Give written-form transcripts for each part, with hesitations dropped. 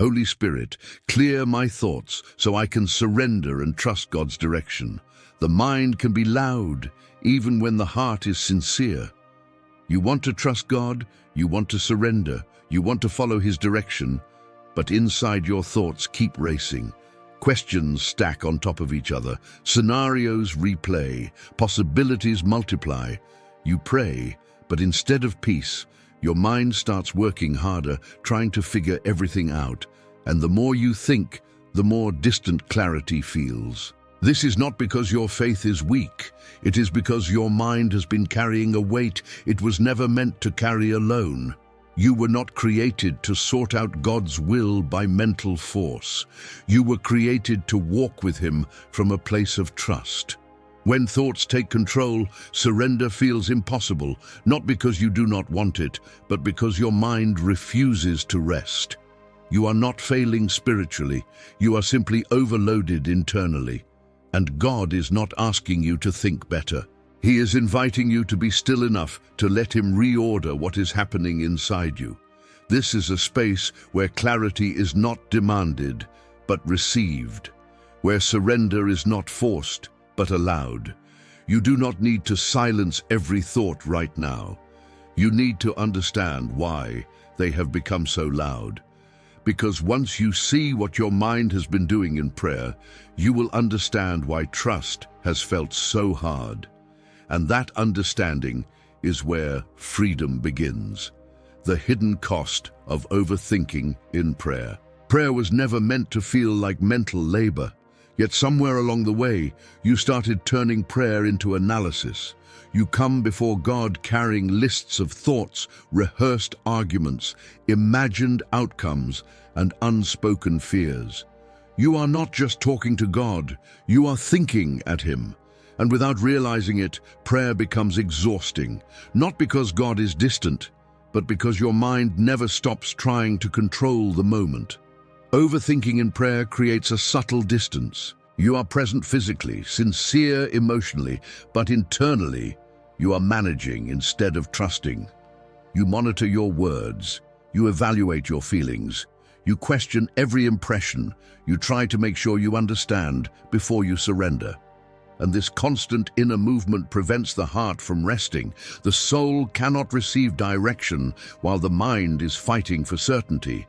Holy Spirit, clear my thoughts so I can surrender and trust God's direction. The mind can be loud, even when the heart is sincere. You want to trust God, you want to surrender, you want to follow His direction, but inside your thoughts keep racing. Questions stack on top of each other, scenarios replay, possibilities multiply. You pray, but instead of peace, your mind starts working harder, trying to figure everything out. And the more you think, the more distant clarity feels. This is not because your faith is weak. It is because your mind has been carrying a weight it was never meant to carry alone. You were not created to sort out God's will by mental force. You were created to walk with Him from a place of trust. When thoughts take control, surrender feels impossible, not because you do not want it, but because your mind refuses to rest. You are not failing spiritually, you are simply overloaded internally. And God is not asking you to think better. He is inviting you to be still enough to let Him reorder what is happening inside you. This is a space where clarity is not demanded, but received, where surrender is not forced, but allowed. You do not need to silence every thought right now. You need to understand why they have become so loud. Because once you see what your mind has been doing in prayer, you will understand why trust has felt so hard. And that understanding is where freedom begins. The hidden cost of overthinking in prayer. Prayer was never meant to feel like mental labor. Yet somewhere along the way, you started turning prayer into analysis. You come before God carrying lists of thoughts, rehearsed arguments, imagined outcomes, and unspoken fears. You are not just talking to God, you are thinking at Him. And without realizing it, prayer becomes exhausting, not because God is distant, but because your mind never stops trying to control the moment. Overthinking in prayer creates a subtle distance. You are present physically, sincere emotionally, but internally, you are managing instead of trusting. You monitor your words, you evaluate your feelings, you question every impression, you try to make sure you understand before you surrender. And this constant inner movement prevents the heart from resting. The soul cannot receive direction while the mind is fighting for certainty.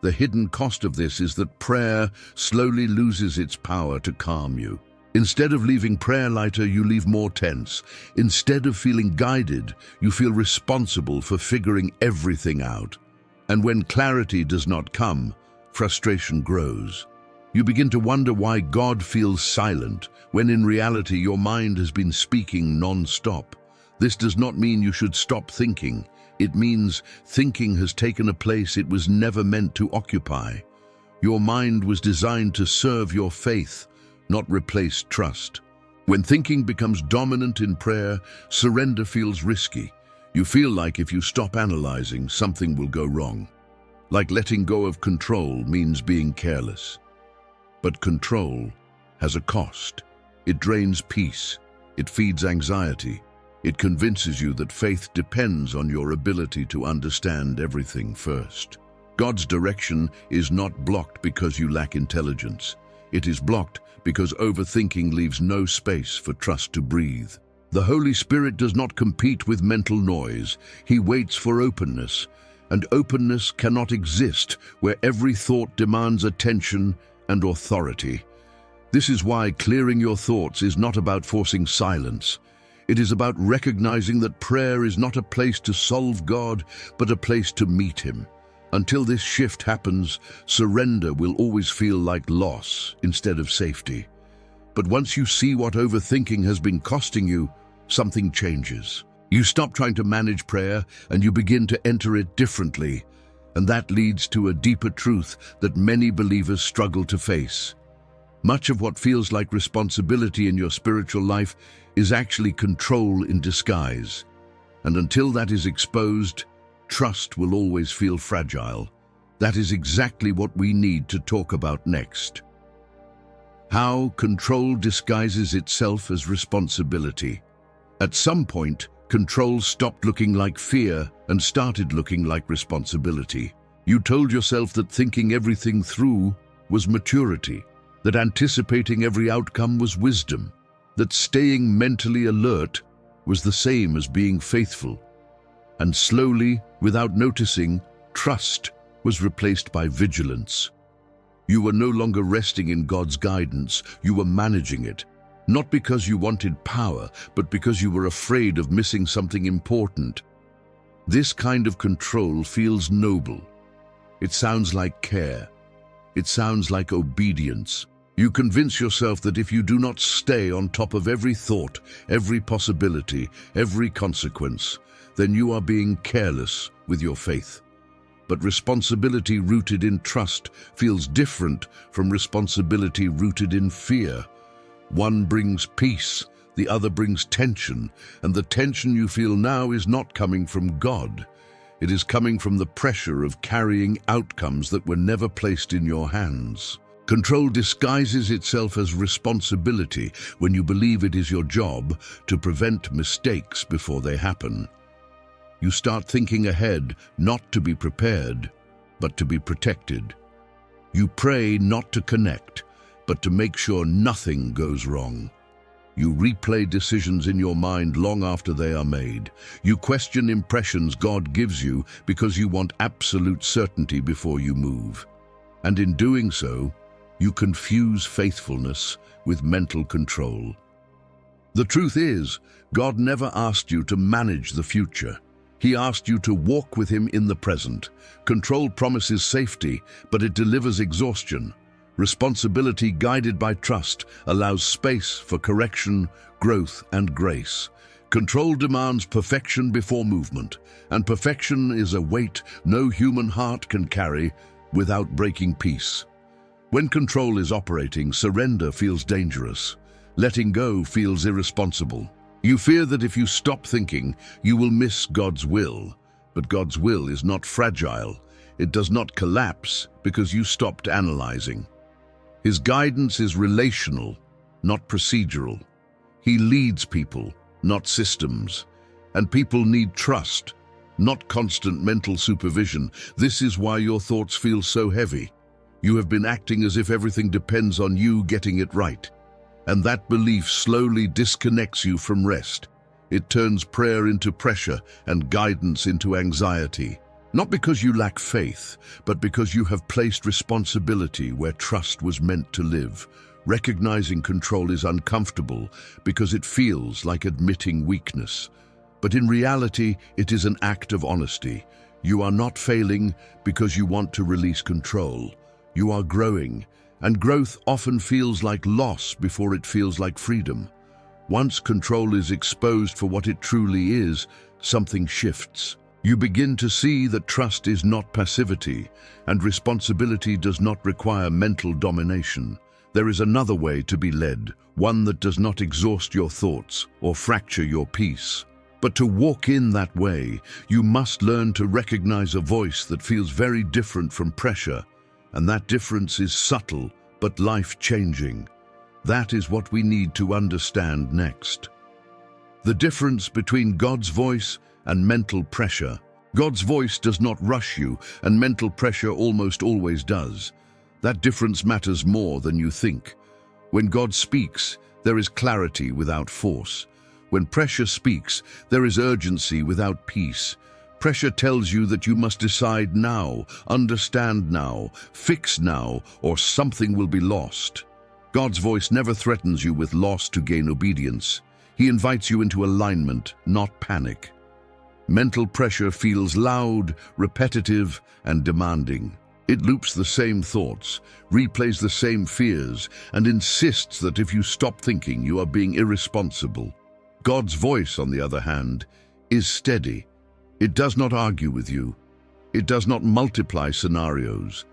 The hidden cost of this is that prayer slowly loses its power to calm you. Instead of leaving prayer lighter, you leave more tense. Instead of feeling guided, you feel responsible for figuring everything out. And when clarity does not come, frustration grows. You begin to wonder why God feels silent, when in reality your mind has been speaking non-stop. This does not mean you should stop thinking. It means thinking has taken a place it was never meant to occupy. Your mind was designed to serve your faith, not replace trust. When thinking becomes dominant in prayer, surrender feels risky. You feel like if you stop analyzing, something will go wrong. Like letting go of control means being careless. But control has a cost. It drains peace. It feeds anxiety. It convinces you that faith depends on your ability to understand everything first. God's direction is not blocked because you lack intelligence. It is blocked because overthinking leaves no space for trust to breathe. The Holy Spirit does not compete with mental noise. He waits for openness, and openness cannot exist where every thought demands attention and authority. This is why clearing your thoughts is not about forcing silence. It is about recognizing that prayer is not a place to solve God, but a place to meet Him. Until this shift happens, surrender will always feel like loss instead of safety. But once you see what overthinking has been costing you, something changes. You stop trying to manage prayer and you begin to enter it differently. And that leads to a deeper truth that many believers struggle to face. Much of what feels like responsibility in your spiritual life is actually control in disguise. And until that is exposed, trust will always feel fragile. That is exactly what we need to talk about next. How control disguises itself as responsibility. At some point, control stopped looking like fear and started looking like responsibility. You told yourself that thinking everything through was maturity, that anticipating every outcome was wisdom, that staying mentally alert was the same as being faithful. And slowly, without noticing, trust was replaced by vigilance. You were no longer resting in God's guidance, you were managing it. Not because you wanted power, but because you were afraid of missing something important. This kind of control feels noble. It sounds like care. It sounds like obedience. You convince yourself that if you do not stay on top of every thought, every possibility, every consequence, then you are being careless with your faith. But responsibility rooted in trust feels different from responsibility rooted in fear. One brings peace, the other brings tension, and the tension you feel now is not coming from God. It is coming from the pressure of carrying outcomes that were never placed in your hands. Control disguises itself as responsibility when you believe it is your job to prevent mistakes before they happen. You start thinking ahead, not to be prepared, but to be protected. You pray not to connect, but to make sure nothing goes wrong. You replay decisions in your mind long after they are made. You question impressions God gives you because you want absolute certainty before you move. And in doing so, you confuse faithfulness with mental control. The truth is, God never asked you to manage the future. He asked you to walk with Him in the present. Control promises safety, but it delivers exhaustion. Responsibility guided by trust allows space for correction, growth, and grace. Control demands perfection before movement, and perfection is a weight no human heart can carry without breaking peace. When control is operating, surrender feels dangerous. Letting go feels irresponsible. You fear that if you stop thinking, you will miss God's will. But God's will is not fragile. It does not collapse because you stopped analyzing. His guidance is relational, not procedural. He leads people, not systems. And people need trust, not constant mental supervision. This is why your thoughts feel so heavy. You have been acting as if everything depends on you getting it right. And that belief slowly disconnects you from rest. It turns prayer into pressure and guidance into anxiety. Not because you lack faith, but because you have placed responsibility where trust was meant to live. Recognizing control is uncomfortable because it feels like admitting weakness. But in reality, it is an act of honesty. You are not failing because you want to release control. You are growing. And growth often feels like loss before it feels like freedom. Once control is exposed for what it truly is, something shifts. You begin to see that trust is not passivity, and responsibility does not require mental domination. There is another way to be led, one that does not exhaust your thoughts or fracture your peace. But to walk in that way, you must learn to recognize a voice that feels very different from pressure. And that difference is subtle, but life-changing. That is what we need to understand next. The difference between God's voice and mental pressure. God's voice does not rush you, and mental pressure almost always does. That difference matters more than you think. When God speaks, there is clarity without force. When pressure speaks, there is urgency without peace. Pressure tells you that you must decide now, understand now, fix now, or something will be lost. God's voice never threatens you with loss to gain obedience. He invites you into alignment, not panic. Mental pressure feels loud, repetitive, and demanding. It loops the same thoughts, replays the same fears, and insists that if you stop thinking, you are being irresponsible. God's voice, on the other hand, is steady. It does not argue with you. It does not multiply scenarios.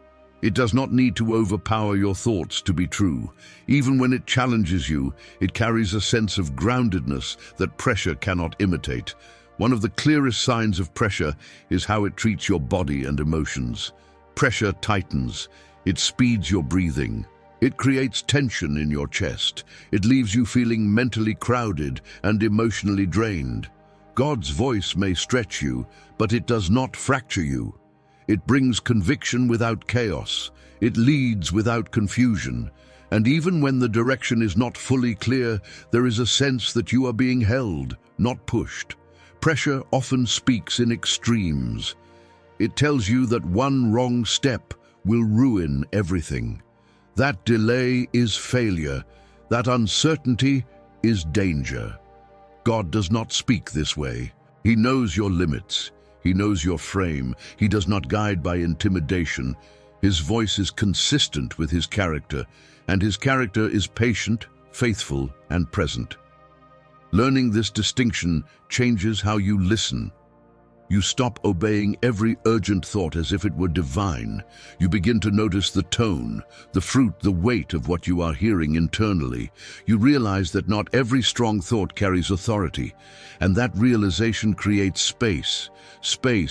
It does not need to overpower your thoughts to be true. Even when it challenges you, it carries a sense of groundedness that pressure cannot imitate. One of the clearest signs of pressure is how it treats your body and emotions. Pressure tightens. It speeds your breathing. It creates tension in your chest. It leaves you feeling mentally crowded and emotionally drained. God's voice may stretch you, but it does not fracture you. It brings conviction without chaos. It leads without confusion. And even when the direction is not fully clear, there is a sense that you are being held, not pushed. Pressure often speaks in extremes. It tells you that one wrong step will ruin everything. That delay is failure. That uncertainty is danger. God does not speak this way. He knows your limits. He knows your frame. He does not guide by intimidation. His voice is consistent with his character, and his character is patient, faithful, and present. Learning this distinction changes how you listen. You stop obeying every urgent thought as if it were divine. You begin to notice the tone, the fruit, the weight of what you are hearing internally. You realize that not every strong thought carries authority, and that realization creates space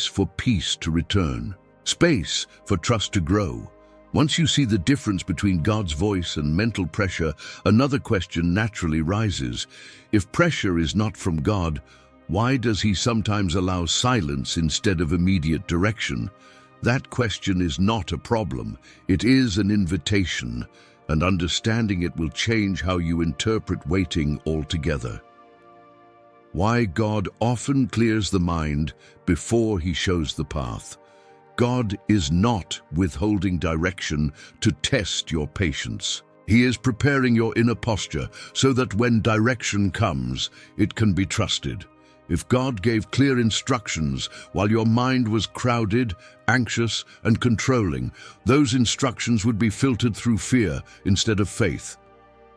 for peace to return, space for trust to grow. Once you see the difference between God's voice and mental pressure, another question naturally rises. If pressure is not from God, why does he sometimes allow silence instead of immediate direction? That question is not a problem. It is an invitation, and understanding it will change how you interpret waiting altogether. Why God often clears the mind before he shows the path. God is not withholding direction to test your patience. He is preparing your inner posture so that when direction comes, it can be trusted. If God gave clear instructions while your mind was crowded, anxious, and controlling, those instructions would be filtered through fear instead of faith.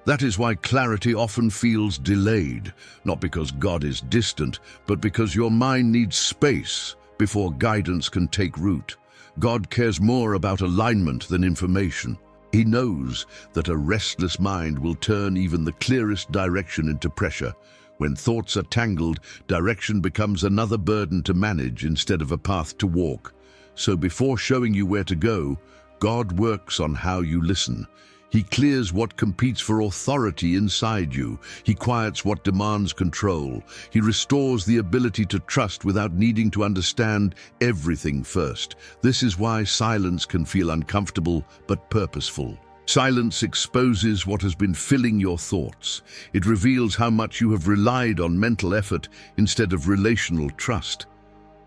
That is why clarity often feels delayed, not because God is distant, but because your mind needs space before guidance can take root. God cares more about alignment than information. He knows that a restless mind will turn even the clearest direction into pressure. When thoughts are tangled, direction becomes another burden to manage instead of a path to walk. So before showing you where to go, God works on how you listen. He clears what competes for authority inside you. He quiets what demands control. He restores the ability to trust without needing to understand everything first. This is why silence can feel uncomfortable but purposeful. Silence exposes what has been filling your thoughts. It reveals how much you have relied on mental effort instead of relational trust.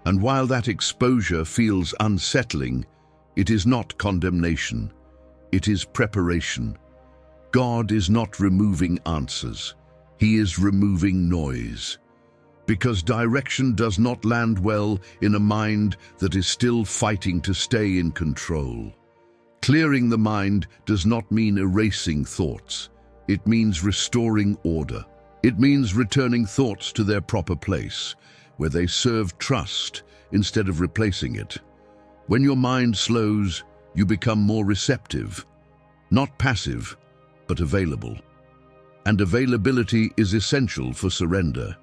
And while that exposure feels unsettling, it is not condemnation. It is preparation. God is not removing answers. He is removing noise. Because direction does not land well in a mind that is still fighting to stay in control. Clearing the mind does not mean erasing thoughts. It means restoring order. It means returning thoughts to their proper place, where they serve trust instead of replacing it. When your mind slows, you become more receptive, not passive, but available. And availability is essential for surrender.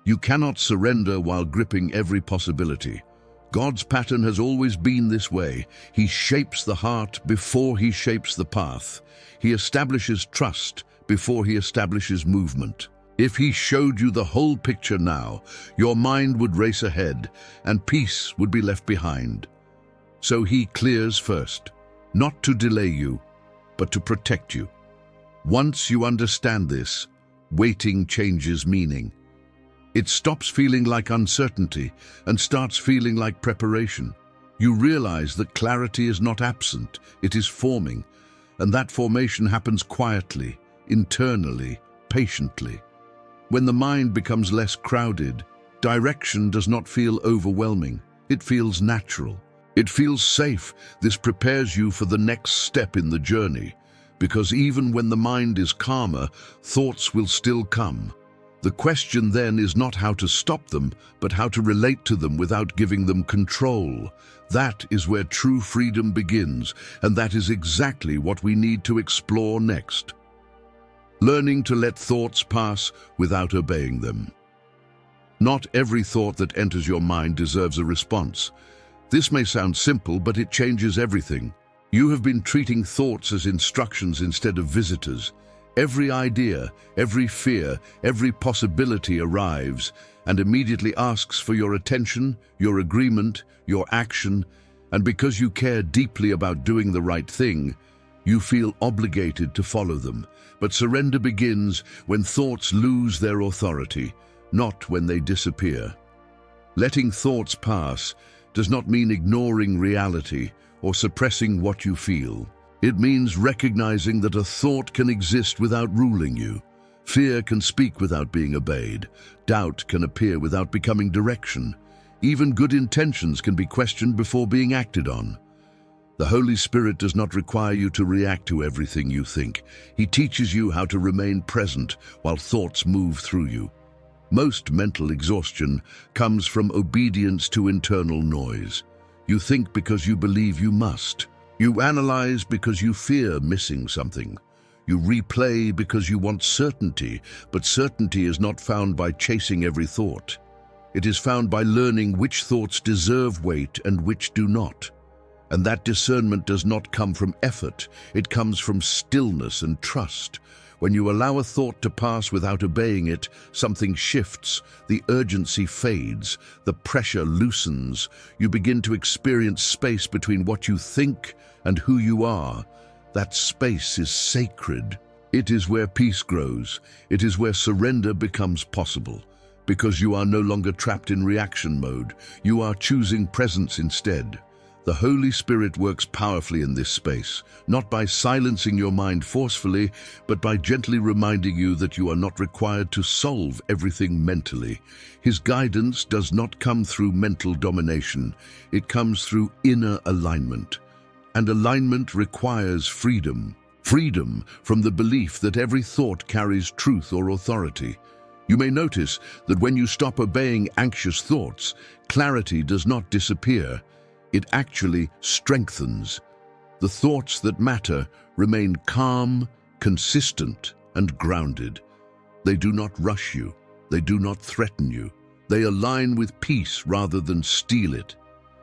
You cannot surrender while gripping every possibility. God's pattern has always been this way. He shapes the heart before he shapes the path. He establishes trust before he establishes movement. If he showed you the whole picture now, your mind would race ahead and peace would be left behind. So he clears first, not to delay you, but to protect you. Once you understand this, waiting changes meaning. It stops feeling like uncertainty and starts feeling like preparation. You realize that clarity is not absent, it is forming, and that formation happens quietly, internally, patiently. When the mind becomes less crowded, direction does not feel overwhelming, it feels natural. It feels safe. This prepares you for the next step in the journey, because even when the mind is calmer, thoughts will still come. The question then is not how to stop them, but how to relate to them without giving them control. That is where true freedom begins, and that is exactly what we need to explore next. Learning to let thoughts pass without obeying them. Not every thought that enters your mind deserves a response. This may sound simple, but it changes everything. You have been treating thoughts as instructions instead of visitors. Every idea, every fear, every possibility arrives and immediately asks for your attention, your agreement, your action, And because you care deeply about doing the right thing, you feel obligated to follow them. But surrender begins when thoughts lose their authority, not when they disappear. Letting thoughts pass does not mean ignoring reality or suppressing what you feel. It means recognizing that a thought can exist without ruling you. Fear can speak without being obeyed. Doubt can appear without becoming direction. Even good intentions can be questioned before being acted on. The Holy Spirit does not require you to react to everything you think. He teaches you how to remain present while thoughts move through you. Most mental exhaustion comes from obedience to internal noise. You think because you believe you must. You analyze because you fear missing something. You replay because you want certainty, but certainty is not found by chasing every thought. It is found by learning which thoughts deserve weight and which do not. And that discernment does not come from effort, it comes from stillness and trust. When you allow a thought to pass without obeying it, something shifts, the urgency fades, the pressure loosens. You begin to experience space between what you think and who you are. That space is sacred. It is where peace grows. It is where surrender becomes possible. Because you are no longer trapped in reaction mode, you are choosing presence instead. The Holy Spirit works powerfully in this space, not by silencing your mind forcefully, but by gently reminding you that you are not required to solve everything mentally. His guidance does not come through mental domination, it comes through inner alignment. And alignment requires freedom. Freedom from the belief that every thought carries truth or authority. You may notice that when you stop obeying anxious thoughts, clarity does not disappear. It actually strengthens. The thoughts that matter remain calm, consistent, and grounded. They do not rush you. They do not threaten you. They align with peace rather than steal it.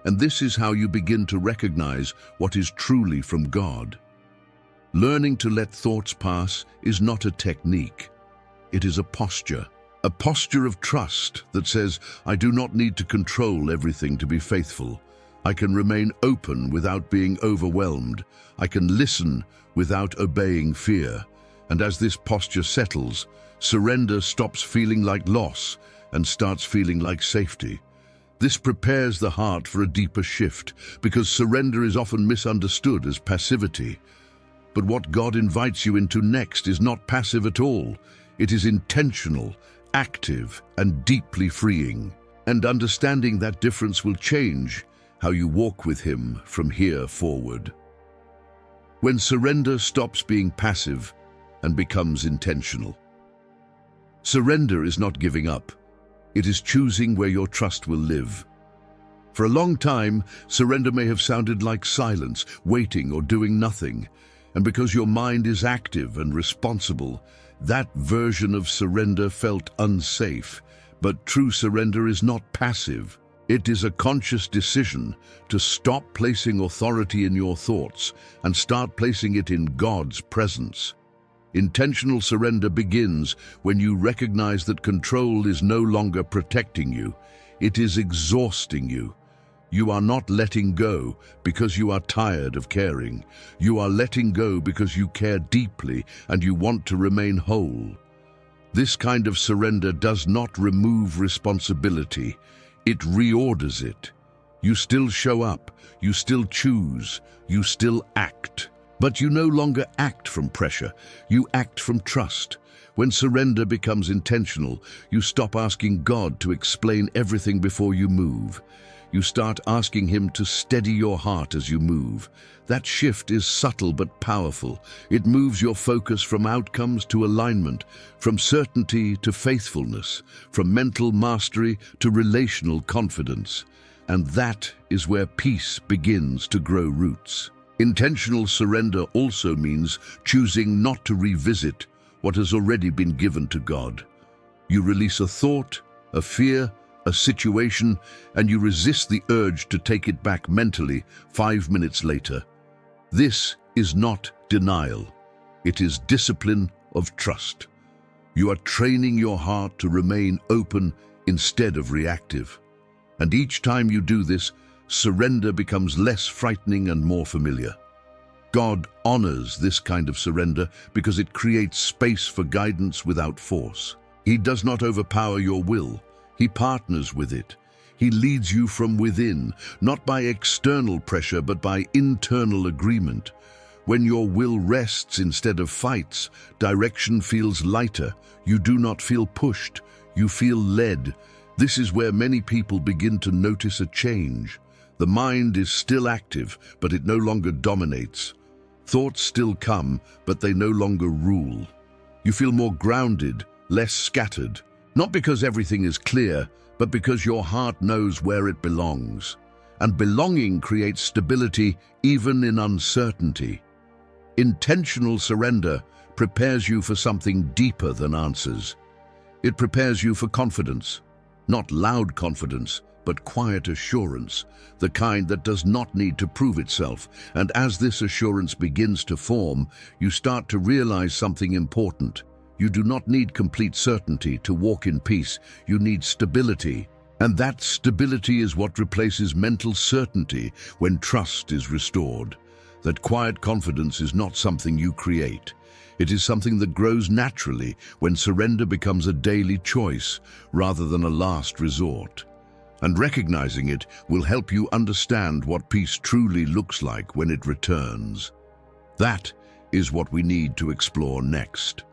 And this is how you begin to recognize what is truly from God. Learning to let thoughts pass is not a technique. It is a posture of trust that says, I do not need to control everything to be faithful. I can remain open without being overwhelmed. I can listen without obeying fear. And as this posture settles, surrender stops feeling like loss and starts feeling like safety. This prepares the heart for a deeper shift, because surrender is often misunderstood as passivity. But what God invites you into next is not passive at all. It is intentional, active, and deeply freeing. And understanding that difference will change how you walk with Him from here forward. When surrender stops being passive and becomes intentional. Surrender is not giving up. It is choosing where your trust will live. For a long time, surrender may have sounded like silence, waiting or doing nothing. And because your mind is active and responsible, that version of surrender felt unsafe. But true surrender is not passive. It is a conscious decision to stop placing authority in your thoughts and start placing it in God's presence. Intentional surrender begins when you recognize that control is no longer protecting you. It is exhausting you. You are not letting go because you are tired of caring. You are letting go because you care deeply and you want to remain whole. This kind of surrender does not remove responsibility. It reorders it. You still show up, you still choose, you still act. But you no longer act from pressure, you act from trust. When surrender becomes intentional, you stop asking God to explain everything before you move. You start asking Him to steady your heart as you move. That shift is subtle but powerful. It moves your focus from outcomes to alignment, from certainty to faithfulness, from mental mastery to relational confidence. And that is where peace begins to grow roots. Intentional surrender also means choosing not to revisit what has already been given to God. You release a thought, a fear, a situation, and you resist the urge to take it back mentally 5 minutes later. This is not denial. It is discipline of trust. You are training your heart to remain open instead of reactive. And each time you do this, surrender becomes less frightening and more familiar. God honors this kind of surrender because it creates space for guidance without force. He does not overpower your will. He partners with it. He leads you from within, not by external pressure, but by internal agreement. When your will rests instead of fights, direction feels lighter. You do not feel pushed. You feel led. This is where many people begin to notice a change. The mind is still active, but it no longer dominates. Thoughts still come, but they no longer rule. You feel more grounded, less scattered. Not because everything is clear, but because your heart knows where it belongs. And belonging creates stability even in uncertainty. Intentional surrender prepares you for something deeper than answers. It prepares you for confidence. Not loud confidence, but quiet assurance, the kind that does not need to prove itself. And as this assurance begins to form, you start to realize something important. You do not need complete certainty to walk in peace. You need stability. And that stability is what replaces mental certainty when trust is restored. That quiet confidence is not something you create. It is something that grows naturally when surrender becomes a daily choice rather than a last resort. And recognizing it will help you understand what peace truly looks like when it returns. That is what we need to explore next.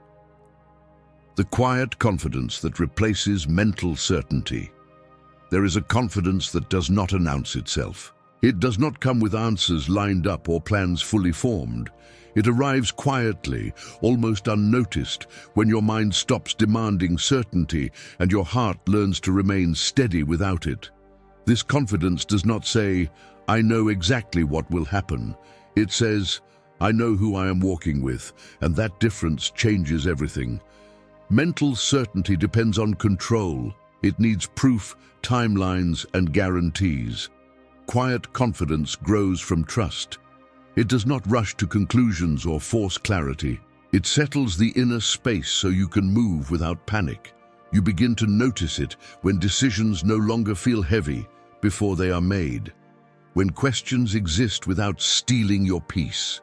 The quiet confidence that replaces mental certainty. There is a confidence that does not announce itself. It does not come with answers lined up or plans fully formed. It arrives quietly, almost unnoticed, when your mind stops demanding certainty and your heart learns to remain steady without it. This confidence does not say, "I know exactly what will happen." It says, "I know who I am walking with," and that difference changes everything. Mental certainty depends on control. It needs proof, timelines, and guarantees. Quiet confidence grows from trust. It does not rush to conclusions or force clarity. It settles the inner space so you can move without panic. You begin to notice it when decisions no longer feel heavy before they are made. When questions exist without stealing your peace.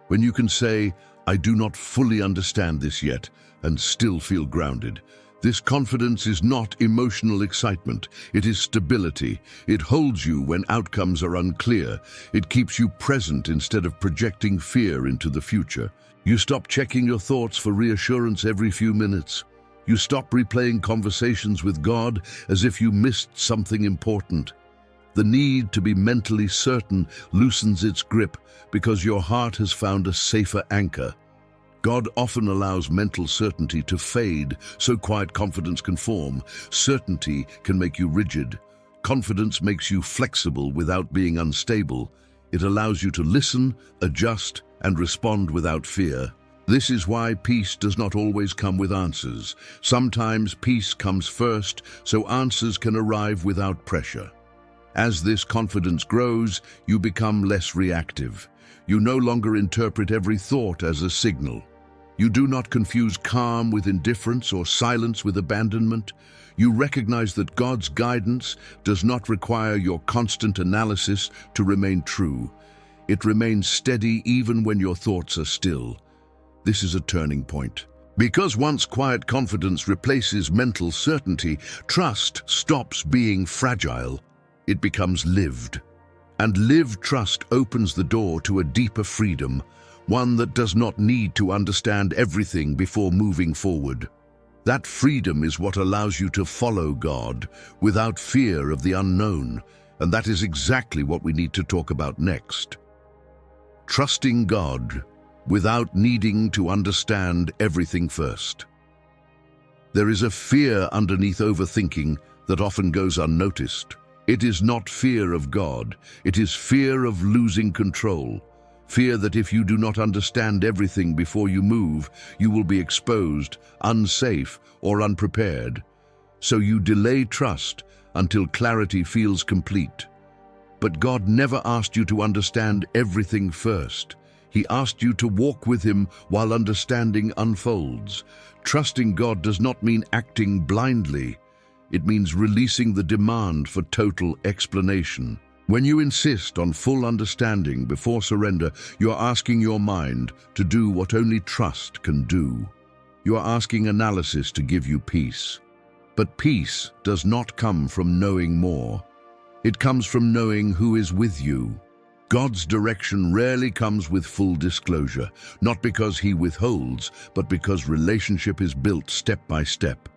When you can say, "I do not fully understand this yet," and still feel grounded. This confidence is not emotional excitement, it is stability. It holds you when outcomes are unclear. It keeps you present instead of projecting fear into the future. You stop checking your thoughts for reassurance every few minutes. You stop replaying conversations with God as if you missed something important. The need to be mentally certain loosens its grip because your heart has found a safer anchor. God often allows mental certainty to fade so quiet confidence can form. Certainty can make you rigid. Confidence makes you flexible without being unstable. It allows you to listen, adjust, and respond without fear. This is why peace does not always come with answers. Sometimes peace comes first, so answers can arrive without pressure. As this confidence grows, you become less reactive. You no longer interpret every thought as a signal. You do not confuse calm with indifference or silence with abandonment. You recognize that God's guidance does not require your constant analysis to remain true. It remains steady even when your thoughts are still. This is a turning point. Because once quiet confidence replaces mental certainty, trust stops being fragile. It becomes lived. And lived trust opens the door to a deeper freedom, one that does not need to understand everything before moving forward. That freedom is what allows you to follow God without fear of the unknown, and that is exactly what we need to talk about next. Trusting God without needing to understand everything first. There is a fear underneath overthinking that often goes unnoticed. It is not fear of God, it is fear of losing control. Fear that if you do not understand everything before you move, you will be exposed, unsafe, or unprepared. So you delay trust until clarity feels complete. But God never asked you to understand everything first. He asked you to walk with Him while understanding unfolds. Trusting God does not mean acting blindly. It means releasing the demand for total explanation. When you insist on full understanding before surrender, you are asking your mind to do what only trust can do. You are asking analysis to give you peace. But peace does not come from knowing more. It comes from knowing who is with you. God's direction rarely comes with full disclosure, not because he withholds, but because relationship is built step by step.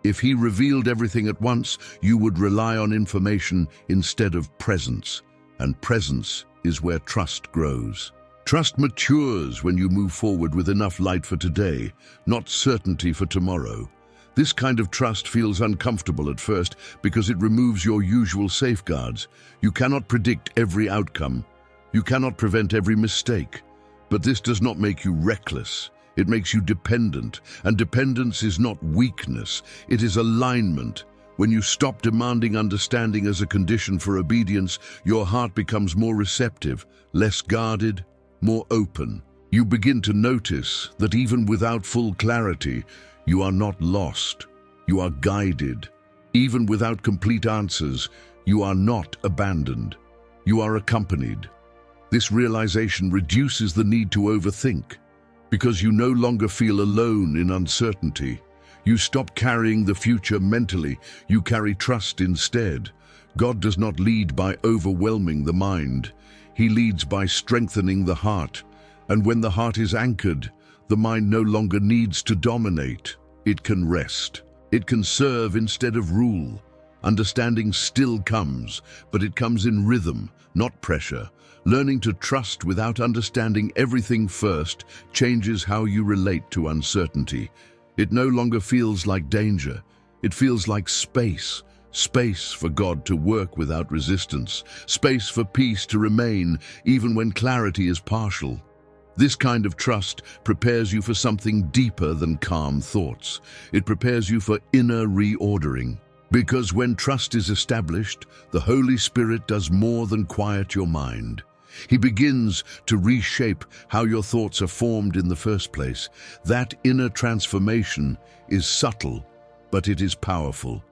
If he revealed everything at once, you would rely on information instead of presence, and presence is where trust grows. Trust matures when you move forward with enough light for today, not certainty for tomorrow. This kind of trust feels uncomfortable at first because it removes your usual safeguards. You cannot predict every outcome. You cannot prevent every mistake. But this does not make you reckless. It makes you dependent, and dependence is not weakness, it is alignment. When you stop demanding understanding as a condition for obedience, your heart becomes more receptive, less guarded, more open. You begin to notice that even without full clarity, you are not lost. You are guided. Even without complete answers, you are not abandoned. You are accompanied. This realization reduces the need to overthink, because you no longer feel alone in uncertainty. You stop carrying the future mentally, you carry trust instead. God does not lead by overwhelming the mind. He leads by strengthening the heart. And when the heart is anchored, the mind no longer needs to dominate. It can rest. It can serve instead of rule. Understanding still comes, but it comes in rhythm, not pressure. Learning to trust without understanding everything first changes how you relate to uncertainty. It no longer feels like danger. It feels like space. Space for God to work without resistance. Space for peace to remain even when clarity is partial. This kind of trust prepares you for something deeper than calm thoughts. It prepares you for inner reordering. Because when trust is established, the Holy Spirit does more than quiet your mind. He begins to reshape how your thoughts are formed in the first place. That inner transformation is subtle, but it is powerful.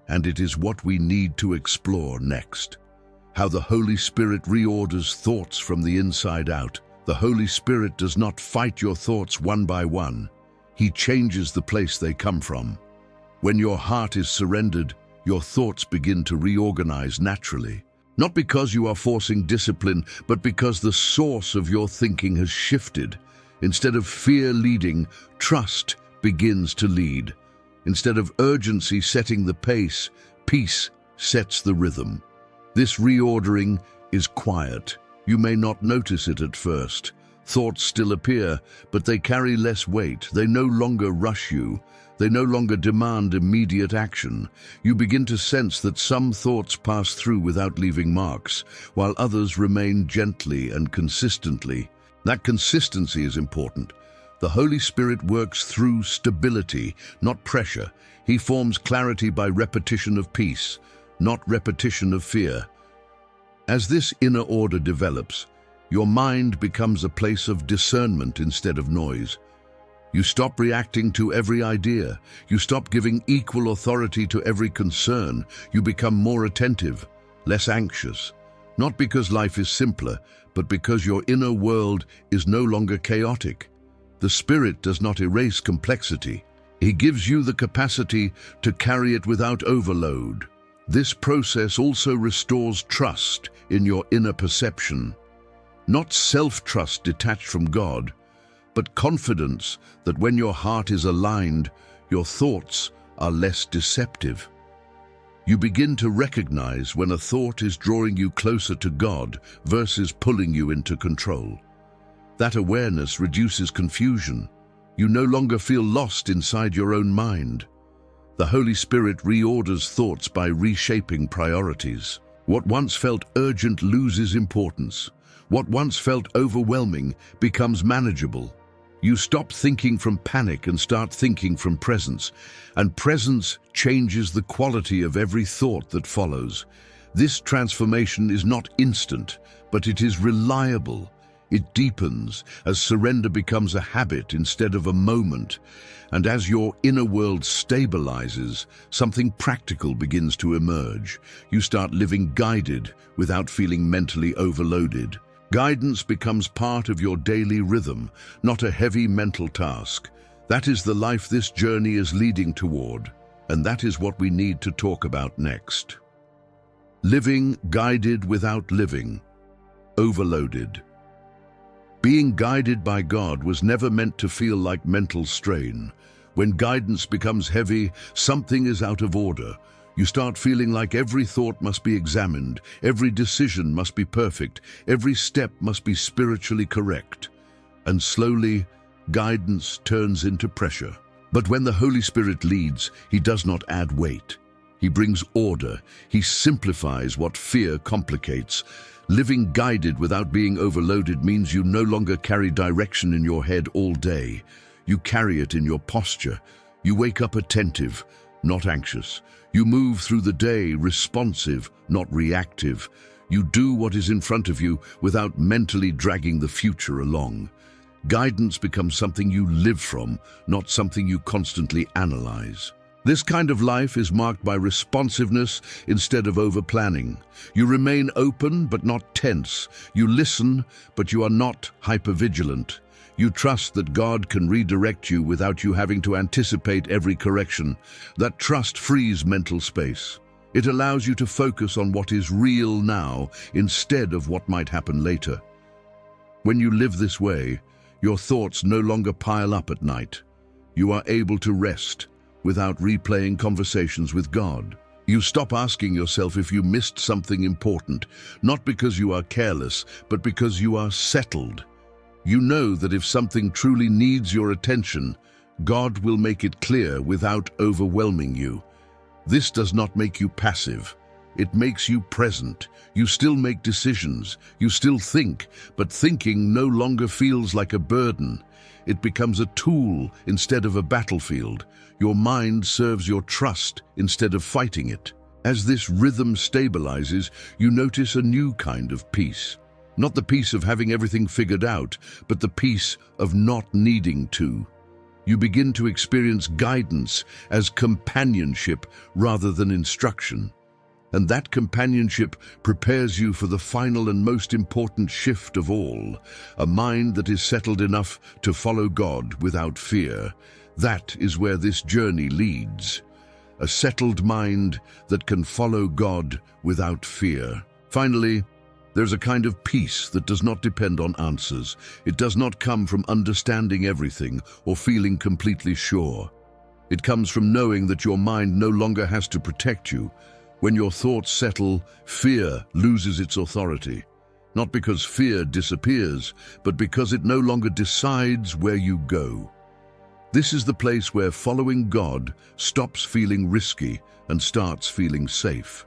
And it is what we need to explore next. How the Holy Spirit reorders thoughts from the inside out. The Holy Spirit does not fight your thoughts one by one. He changes the place they come from. When your heart is surrendered, your thoughts begin to reorganize naturally. Not because you are forcing discipline, but because the source of your thinking has shifted. Instead of fear leading, trust begins to lead. Instead of urgency setting the pace, peace sets the rhythm. This reordering is quiet. You may not notice it at first. Thoughts still appear, but they carry less weight. They no longer rush you. They no longer demand immediate action. You begin to sense that some thoughts pass through without leaving marks, while others remain gently and consistently. That consistency is important. The Holy Spirit works through stability, not pressure. He forms clarity by repetition of peace, not repetition of fear. As this inner order develops, your mind becomes a place of discernment instead of noise. You stop reacting to every idea. You stop giving equal authority to every concern. You become more attentive, less anxious. Not because life is simpler, but because your inner world is no longer chaotic. The Spirit does not erase complexity. He gives you the capacity to carry it without overload. This process also restores trust in your inner perception. Not self-trust detached from God, but confidence that when your heart is aligned, your thoughts are less deceptive. You begin to recognize when a thought is drawing you closer to God versus pulling you into control. That awareness reduces confusion. You no longer feel lost inside your own mind. The Holy Spirit reorders thoughts by reshaping priorities. What once felt urgent loses importance. What once felt overwhelming becomes manageable. You stop thinking from panic and start thinking from presence, and presence changes the quality of every thought that follows. This transformation is not instant, but it is reliable. It deepens as surrender becomes a habit instead of a moment. And as your inner world stabilizes, something practical begins to emerge. You start living guided without feeling mentally overloaded. Guidance becomes part of your daily rhythm, not a heavy mental task. That is the life this journey is leading toward, and that is what we need to talk about next. Living guided without living overloaded. Being guided by God was never meant to feel like mental strain. When guidance becomes heavy, something is out of order. You start feeling like every thought must be examined, every decision must be perfect, every step must be spiritually correct. And slowly, guidance turns into pressure. But when the Holy Spirit leads, He does not add weight. He brings order. He simplifies what fear complicates. Living guided without being overloaded means you no longer carry direction in your head all day. You carry it in your posture. You wake up attentive, not anxious. You move through the day responsive, not reactive. You do what is in front of you without mentally dragging the future along. Guidance becomes something you live from, not something you constantly analyze. This kind of life is marked by responsiveness instead of over-planning. You remain open but not tense. You listen, but you are not hypervigilant. You trust that God can redirect you without you having to anticipate every correction. That trust frees mental space. It allows you to focus on what is real now instead of what might happen later. When you live this way, your thoughts no longer pile up at night. You are able to rest without replaying conversations with God. You stop asking yourself if you missed something important, not because you are careless, but because you are settled. You know that if something truly needs your attention, God will make it clear without overwhelming you. This does not make you passive. It makes you present. You still make decisions. You still think, but thinking no longer feels like a burden. It becomes a tool instead of a battlefield. Your mind serves your trust instead of fighting it. As this rhythm stabilizes, you notice a new kind of peace. Not the peace of having everything figured out, but the peace of not needing to. You begin to experience guidance as companionship rather than instruction. And that companionship prepares you for the final and most important shift of all, a mind that is settled enough to follow God without fear. That is where this journey leads. A settled mind that can follow God without fear. Finally, there's a kind of peace that does not depend on answers. It does not come from understanding everything or feeling completely sure. It comes from knowing that your mind no longer has to protect you. When your thoughts settle, fear loses its authority. Not because fear disappears, but because it no longer decides where you go. This is the place where following God stops feeling risky and starts feeling safe.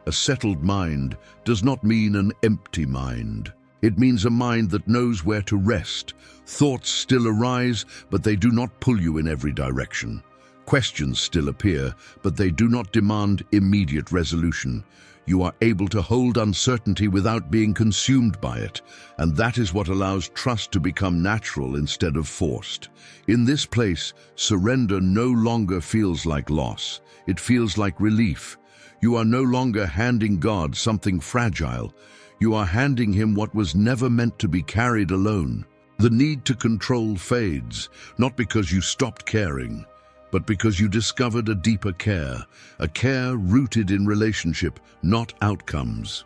A settled mind does not mean an empty mind. It means a mind that knows where to rest. Thoughts still arise, but they do not pull you in every direction. Questions still appear, but they do not demand immediate resolution. You are able to hold uncertainty without being consumed by it, and that is what allows trust to become natural instead of forced. In this place, surrender no longer feels like loss. It feels like relief. You are no longer handing God something fragile. You are handing Him what was never meant to be carried alone. The need to control fades, not because you stopped caring, but because you discovered a deeper care, a care rooted in relationship, not outcomes.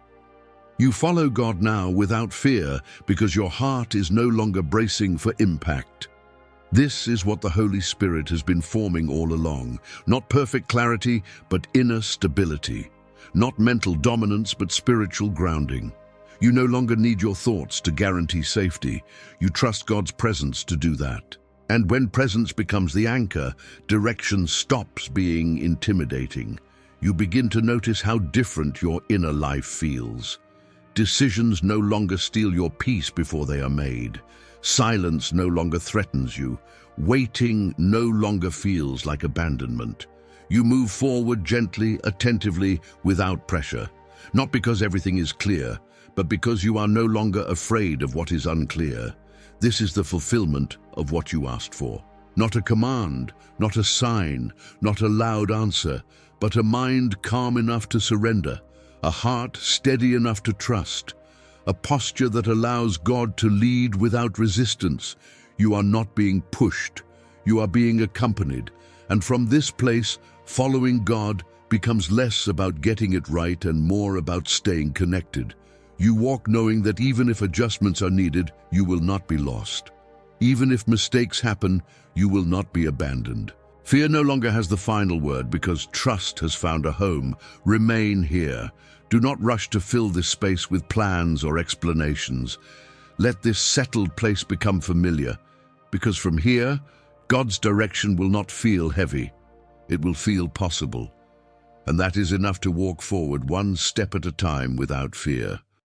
You follow God now without fear because your heart is no longer bracing for impact. This is what the Holy Spirit has been forming all along. Not perfect clarity, but inner stability. Not mental dominance, but spiritual grounding. You no longer need your thoughts to guarantee safety. You trust God's presence to do that. And when presence becomes the anchor, direction stops being intimidating. You begin to notice how different your inner life feels. Decisions no longer steal your peace before they are made. Silence no longer threatens you. Waiting no longer feels like abandonment. You move forward gently, attentively, without pressure. Not because everything is clear, but because you are no longer afraid of what is unclear. This is the fulfillment of what you asked for. Not a command, not a sign, not a loud answer, but a mind calm enough to surrender, a heart steady enough to trust, a posture that allows God to lead without resistance. You are not being pushed, you are being accompanied, and from this place, following God becomes less about getting it right and more about staying connected. You walk knowing that even if adjustments are needed, you will not be lost. Even if mistakes happen, you will not be abandoned. Fear no longer has the final word because trust has found a home. Remain here. Do not rush to fill this space with plans or explanations. Let this settled place become familiar, because from here, God's direction will not feel heavy. It will feel possible. And that is enough to walk forward one step at a time without fear.